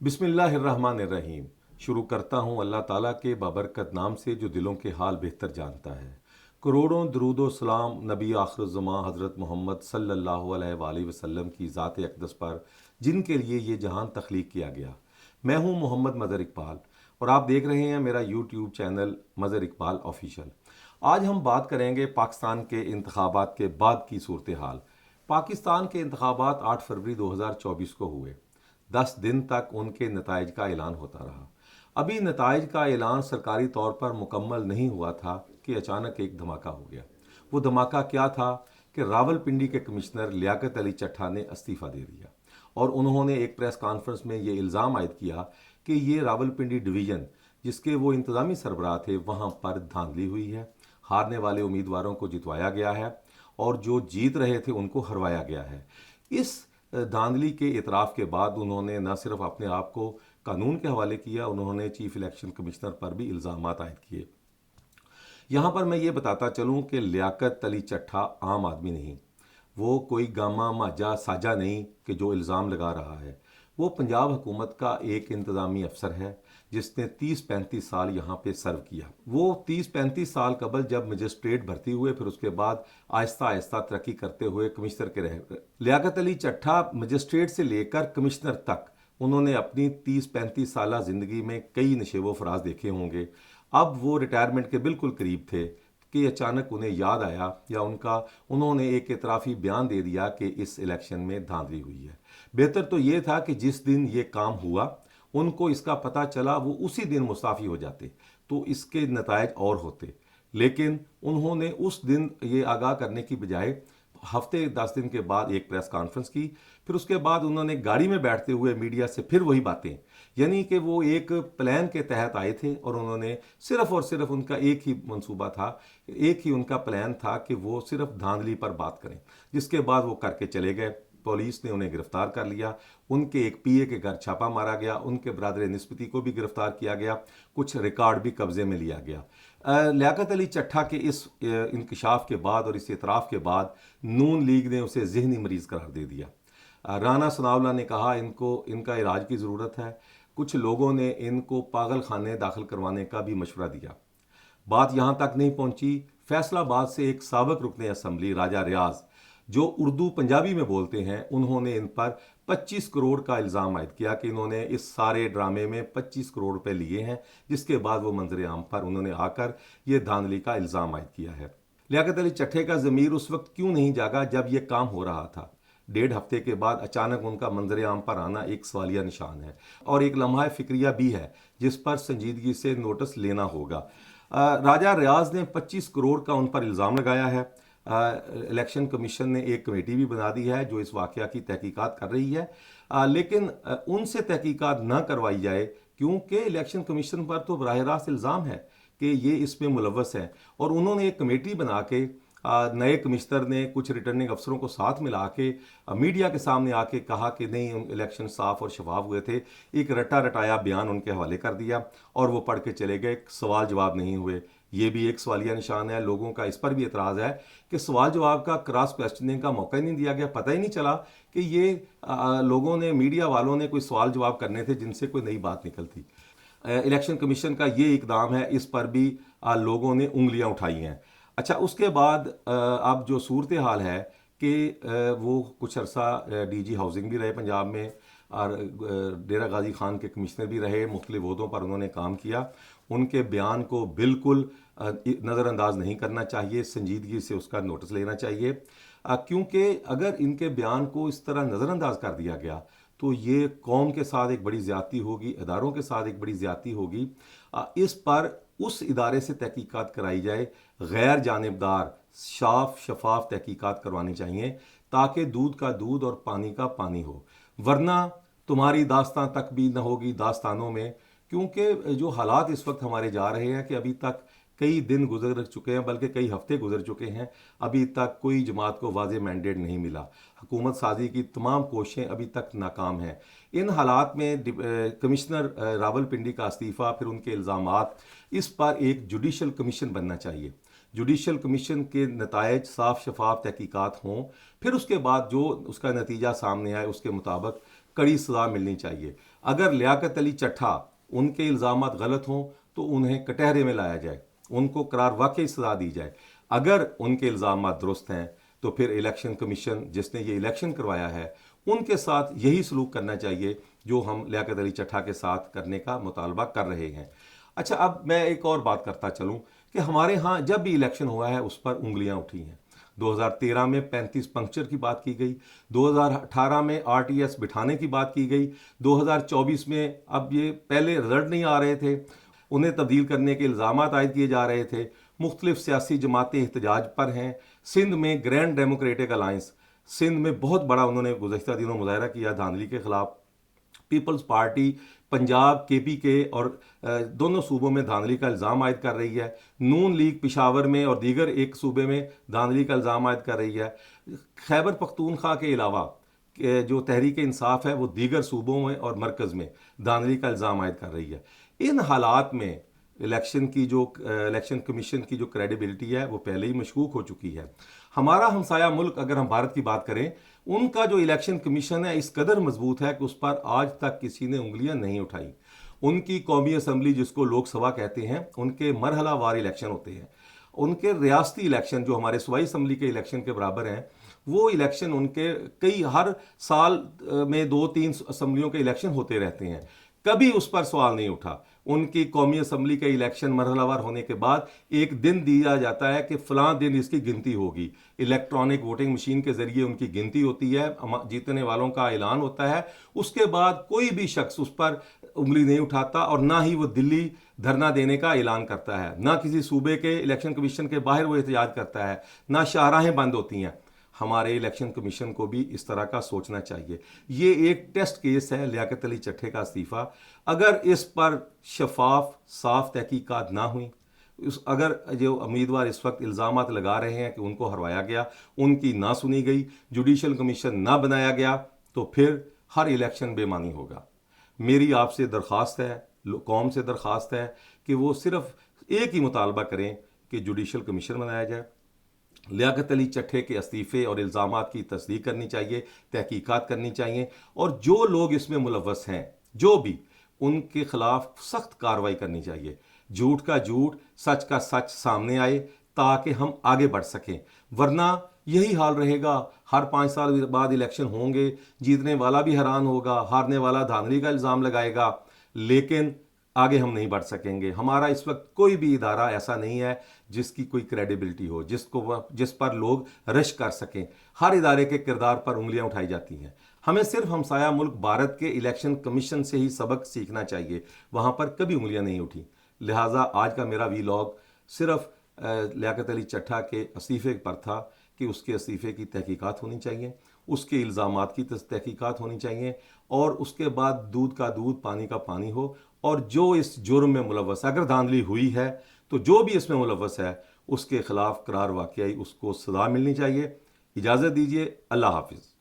बिस्मिल्लाहिर्रहमानिर्रहीम। शुरू करता हूँ अल्लाह ताला के बाबरकत नाम से जो दिलों के हाल बेहतर जानता है। करोड़ों दरूद व सलाम नबी आखिर ज़मां हज़रत मोहम्मद सल्लल्लाहु अलैहि वसल्लम की ज़ात अक़दस पर, जिनके लिए ये जहान तख्लीक किया गया। मैं हूँ मोहम्मद मज़हर इकबाल और आप देख रहे हैं मेरा YouTube channel Mazhar Iqbal official. आज हम बात करेंगे पाकिस्तान के इंतखाबात के बाद की सूरत हाल। पाकिस्तान के इंतखाबात 8 फरवरी 2024 को हुए। 10 दिन तक उनके नताइज का ऐलान होता रहा। अभी नताइज का ऐलान सरकारी तौर पर मुकम्मल नहीं हुआ था कि अचानक एक धमाका हो गया। वो धमाका क्या था कि रावलपिंडी के कमिश्नर लियाकत अली चट्ठा ने इस्तीफ़ा दे दिया और उन्होंने एक प्रेस कॉन्फ्रेंस में ये इल्ज़ाम आयद किया कि ये रावलपिंडी डिवीज़न, जिसके वो इंतज़ामी सरबराह थे, वहाँ पर धांधली हुई है, हारने वाले उम्मीदवारों को जितवाया गया है और जो जीत रहे थे उनको हरवाया गया है। इस धांधली के इतराफ़ के बाद उन्होंने न सिर्फ अपने आप को कानून के हवाले किया, उन्होंने चीफ इलेक्शन कमिश्नर पर भी इल्ज़ामात आयद किए। यहाँ पर मैं ये बताता चलूँ कि लियाकत अली चट्ठा आम आदमी नहीं, वो कोई गामा माजा साजा नहीं कि जो इल्ज़ाम लगा रहा है। वो पंजाब हुकूमत का एक इंतज़ामी अफसर है जिसने 30-35 साल यहाँ पे सर्व किया। वो 30-35 साल कबल जब मजिस्ट्रेट भर्ती हुए, फिर उसके बाद आहिस्ता आहिस्ता तरक्की करते हुए कमिश्नर के रहे। लियाकत अली चट्ठा मजिस्ट्रेट से लेकर कमिश्नर तक उन्होंने अपनी 30-35 साल ज़िंदगी में कई नशेबो फराज देखे होंगे। अब वो रिटायरमेंट के बिल्कुल करीब थे कि अचानक उन्हें याद आया या उन्होंने एक इतराफ़ी बयान दे दिया कि इस इलेक्शन में धांधली हुई है। बेहतर तो ये था कि जिस दिन ये काम हुआ उनको इसका पता चला, वो उसी दिन मुस्ताफ़ी हो जाते तो इसके नतायज और होते। लेकिन उन्होंने उस दिन ये आगाह करने की बजाय हफ्ते 10 दिन के बाद एक प्रेस कॉन्फ्रेंस की, फिर उसके बाद उन्होंने गाड़ी में बैठते हुए मीडिया से फिर वही बातें, यानी कि वो एक प्लान के तहत आए थे और उन्होंने सिर्फ और सिर्फ उनका एक ही मंसूबा था, एक ही उनका प्लान था कि वो सिर्फ धांधली पर बात करें, जिसके बाद वो करके चले गए। पुलिस ने उन्हें गिरफ्तार कर लिया, उनके एक पीए के घर छापा मारा गया, उनके बरादर निस्बती को भी गिरफ्तार किया गया, कुछ रिकॉर्ड भी कब्जे में लिया गया। लियाकत अली चट्ठा के इस इंकशाफ के बाद और इस इतराफ़ के बाद नून लीग ने उसे ज़हनी मरीज़ करार दे दिया। राना सनाउल्लाह ने कहा इनका इलाज की ज़रूरत है। कुछ लोगों ने इनको पागल खाने दाखिल करवाने का भी मशवरा दिया। बात यहाँ तक नहीं पहुँची, फैसलाबाद से एक साबिक रुकने असम्बली राजा रियाज, जो उर्दू पंजाबी में बोलते हैं, उन्होंने इन पर 25 करोड़ का इल्ज़ाम आयद किया कि इन्होंने इस सारे ड्रामे में 25 करोड़ रुपए लिए हैं, जिसके बाद वो मंजर आम पर उन्होंने आकर ये धांधली का इल्ज़ाम आयद किया है। लियाकत अली चट्ठे का ज़मीर उस वक्त क्यों नहीं जागा जब ये काम हो रहा था? 1.5 हफ्ते के बाद अचानक उनका मंजर आम पर आना एक सवालिया निशान है और एक लम्हा फिक्रिया भी है जिस पर संजीदगी से नोटिस लेना होगा। राजा रियाज ने 25 करोड़ का उन पर इल्ज़ाम लगाया है। इलेक्शन कमीशन ने एक कमेटी भी बना दी है जो इस वाक़या की तहकीकात कर रही है, लेकिन उनसे तहकीकात न करवाई जाए क्योंकि इलेक्शन कमीशन पर तो बराह रास्त इल्ज़ाम है कि ये इसमें मुलव्वस हैं। और उन्होंने एक कमेटी बना के नए कमिश्नर ने कुछ रिटर्निंग अफसरों को साथ मिला के मीडिया के सामने आके कहा कि नहीं, इलेक्शन साफ और शफाफ हुए थे। एक रटा रटाया बयान उनके हवाले कर दिया और वो पढ़ के चले गए, सवाल जवाब नहीं हुए। ये भी एक सवालिया निशान है। लोगों का इस पर भी एतराज़ है कि सवाल जवाब का क्रॉस क्वेश्चनिंग का मौका ही नहीं दिया गया। पता ही नहीं चला कि ये लोगों ने, मीडिया वालों ने कोई सवाल जवाब करने थे जिनसे कोई नई बात निकलती। इलेक्शन कमीशन का ये इकदाम है, इस पर भी लोगों ने उंगलियां उठाई हैं। अच्छा, उसके बाद अब जो सूरत हाल है कि वो कुछ अरसा डीजी हाउसिंग भी रहे पंजाब में और डेरा गाजी खान के कमिश्नर भी रहे, मुख्तलिफ ओहदों पर उन्होंने काम किया। उनके बयान को बिल्कुल नज़रअंदाज नहीं करना चाहिए, संजीदगी से उसका नोटिस लेना चाहिए, क्योंकि अगर इनके बयान को इस तरह नज़रअंदाज कर दिया गया तो ये कौम के साथ एक बड़ी ज़्यादती होगी, इदारों के साथ एक बड़ी ज़्यादती होगी। इस पर उस इदारे से तहकीकात कराई जाए, गैर जानिबदार साफ शफाफ तहकीकात करवानी चाहिए ताकि दूध का दूध और पानी का पानी हो। वरना तुम्हारी दास्तां तक भी न होगी दास्तानों में, क्योंकि जो हालात इस वक्त हमारे जा रहे हैं कि अभी तक कई दिन गुजर चुके हैं, बल्कि कई हफ्ते गुजर चुके हैं, अभी तक कोई जमात को वाज़ेह मैंडेट नहीं मिला। हुकूमत साजी की तमाम कोशिशें अभी तक नाकाम हैं। इन हालात में कमिश्नर रावलपिंडी का इस्तीफ़ा, फिर उनके इल्ज़ामात, इस पर एक जुडिशल कमीशन बनना चाहिए। जुडिशल कमीशन के नतायज साफ शफाफ तहकीकात हों, फिर उसके बाद जो उसका नतीजा सामने आए उसके मुताबिक कड़ी सज़ा मिलनी चाहिए। اگر لیاقت علی چٹھا ان کے الزامات غلط ہوں تو انہیں کٹہرے میں لایا جائے، ان کو قرار واقعی سزا دی جائے۔ اگر ان کے الزامات درست ہیں تو پھر الیکشن کمیشن جس نے یہ الیکشن کروایا ہے ان کے ساتھ یہی سلوک کرنا چاہیے جو ہم لیاقت علی چٹھا کے ساتھ کرنے کا مطالبہ کر رہے ہیں۔ اچھا، اب میں ایک اور بات کرتا چلوں کہ ہمارے ہاں جب بھی الیکشن ہوا ہے اس پر انگلیاں اٹھی ہیں۔ 2013 میں 35 پنکچر کی بات کی گئی، 2018 میں آر ٹی ایس بٹھانے کی بات کی گئی، 2024 میں اب یہ پہلے رزلٹ نہیں آ رہے تھے، انہیں تبدیل کرنے کے الزامات عائد کیے جا رہے تھے۔ مختلف سیاسی جماعتیں احتجاج پر ہیں۔ سندھ میں گرینڈ ڈیموکریٹک الائنس، سندھ میں بہت بڑا انہوں نے گزشتہ دنوں مظاہرہ کیا دھاندلی کے خلاف۔ پیپلز پارٹی پنجاب کے پی کے اور دونوں صوبوں میں دھاندلی کا الزام عائد کر رہی ہے۔ نون لیگ پشاور میں اور دیگر ایک صوبے میں دھاندلی کا الزام عائد کر رہی ہے۔ خیبر پختونخوا کے علاوہ جو تحریک انصاف ہے وہ دیگر صوبوں میں اور مرکز میں دھاندلی کا الزام عائد کر رہی ہے۔ ان حالات میں الیکشن کمیشن کی جو کریڈیبلٹی ہے وہ پہلے ہی مشکوک ہو چکی ہے۔ ہمارا ہمسایہ ملک اگر ہم بھارت کی بات کریں، ان کا جو الیکشن کمیشن ہے اس قدر مضبوط ہے کہ اس پر آج تک کسی نے انگلیاں نہیں اٹھائی۔ ان کی قومی اسمبلی جس کو لوک سبھا کہتے ہیں، ان کے مرحلہ وار الیکشن ہوتے ہیں۔ ان کے ریاستی الیکشن جو ہمارے صوبائی اسمبلی کے الیکشن کے برابر ہیں، وہ الیکشن ان کے ہر سال میں 2-3 اسمبلیوں کے الیکشن ہوتے رہتے ہیں، کبھی اس پر سوال نہیں اٹھا۔ ان کی قومی اسمبلی کا الیکشن مرحلہ وار ہونے کے بعد ایک دن دیا جاتا ہے کہ فلاں دن اس کی گنتی ہوگی، الیکٹرانک ووٹنگ مشین کے ذریعے ان کی گنتی ہوتی ہے، جیتنے والوں کا اعلان ہوتا ہے۔ اس کے بعد کوئی بھی شخص اس پر انگلی نہیں اٹھاتا اور نہ ہی وہ دلی دھرنا دینے کا اعلان کرتا ہے، نہ کسی صوبے کے الیکشن کمیشن کے باہر وہ احتجاج کرتا ہے، نہ شاہراہیں بند ہوتی ہیں۔ ہمارے الیکشن کمیشن کو بھی اس طرح کا سوچنا چاہیے۔ یہ ایک ٹیسٹ کیس ہے لیاقت علی چٹھے کا استعفیٰ۔ اگر اس پر شفاف صاف تحقیقات نہ ہوئیں، اگر جو امیدوار اس وقت الزامات لگا رہے ہیں کہ ان کو ہروایا گیا، ان کی نہ سنی گئی، جوڈیشل کمیشن نہ بنایا گیا، تو پھر ہر الیکشن بے معنی ہوگا۔ میری آپ سے درخواست ہے، قوم سے درخواست ہے کہ وہ صرف ایک ہی مطالبہ کریں کہ جوڈیشل کمیشن بنایا جائے، لیاقت علی چٹھے کے استعفے اور الزامات کی تصدیق کرنی چاہیے، تحقیقات کرنی چاہیے، اور جو لوگ اس میں ملوث ہیں جو بھی، ان کے خلاف سخت کارروائی کرنی چاہیے۔ جھوٹ کا جھوٹ، سچ کا سچ سامنے آئے تاکہ ہم آگے بڑھ سکیں، ورنہ یہی حال رہے گا۔ ہر 5 سال بعد الیکشن ہوں گے، جیتنے والا بھی حیران ہوگا، ہارنے والا دھاندلی کا الزام لگائے گا، لیکن آگے ہم نہیں بڑھ سکیں گے۔ ہمارا اس وقت کوئی بھی ادارہ ایسا نہیں ہے جس کی کوئی کریڈیبلٹی ہو، جس پر لوگ رش کر سکیں۔ ہر ادارے کے کردار پر انگلیاں اٹھائی جاتی ہیں۔ ہمیں صرف ہمسایہ ملک بھارت کے الیکشن کمیشن سے ہی سبق سیکھنا چاہیے، وہاں پر کبھی انگلیاں نہیں اٹھی۔ لہٰذا آج کا میرا ویلاگ صرف لیاقت علی چٹھا کے استعفے پر تھا کہ اس کے استعفے کی تحقیقات ہونی چاہیے، اس کے الزامات کی تحقیقات ہونی چاہیے، اور اس کے بعد دودھ کا دودھ پانی کا پانی ہو، اور جو اس جرم میں ملوث ہے، اگر دھاندلی ہوئی ہے تو جو بھی اس میں ملوث ہے اس کے خلاف قرار واقعی اس کو سزا ملنی چاہیے۔ اجازت دیجیے، اللہ حافظ۔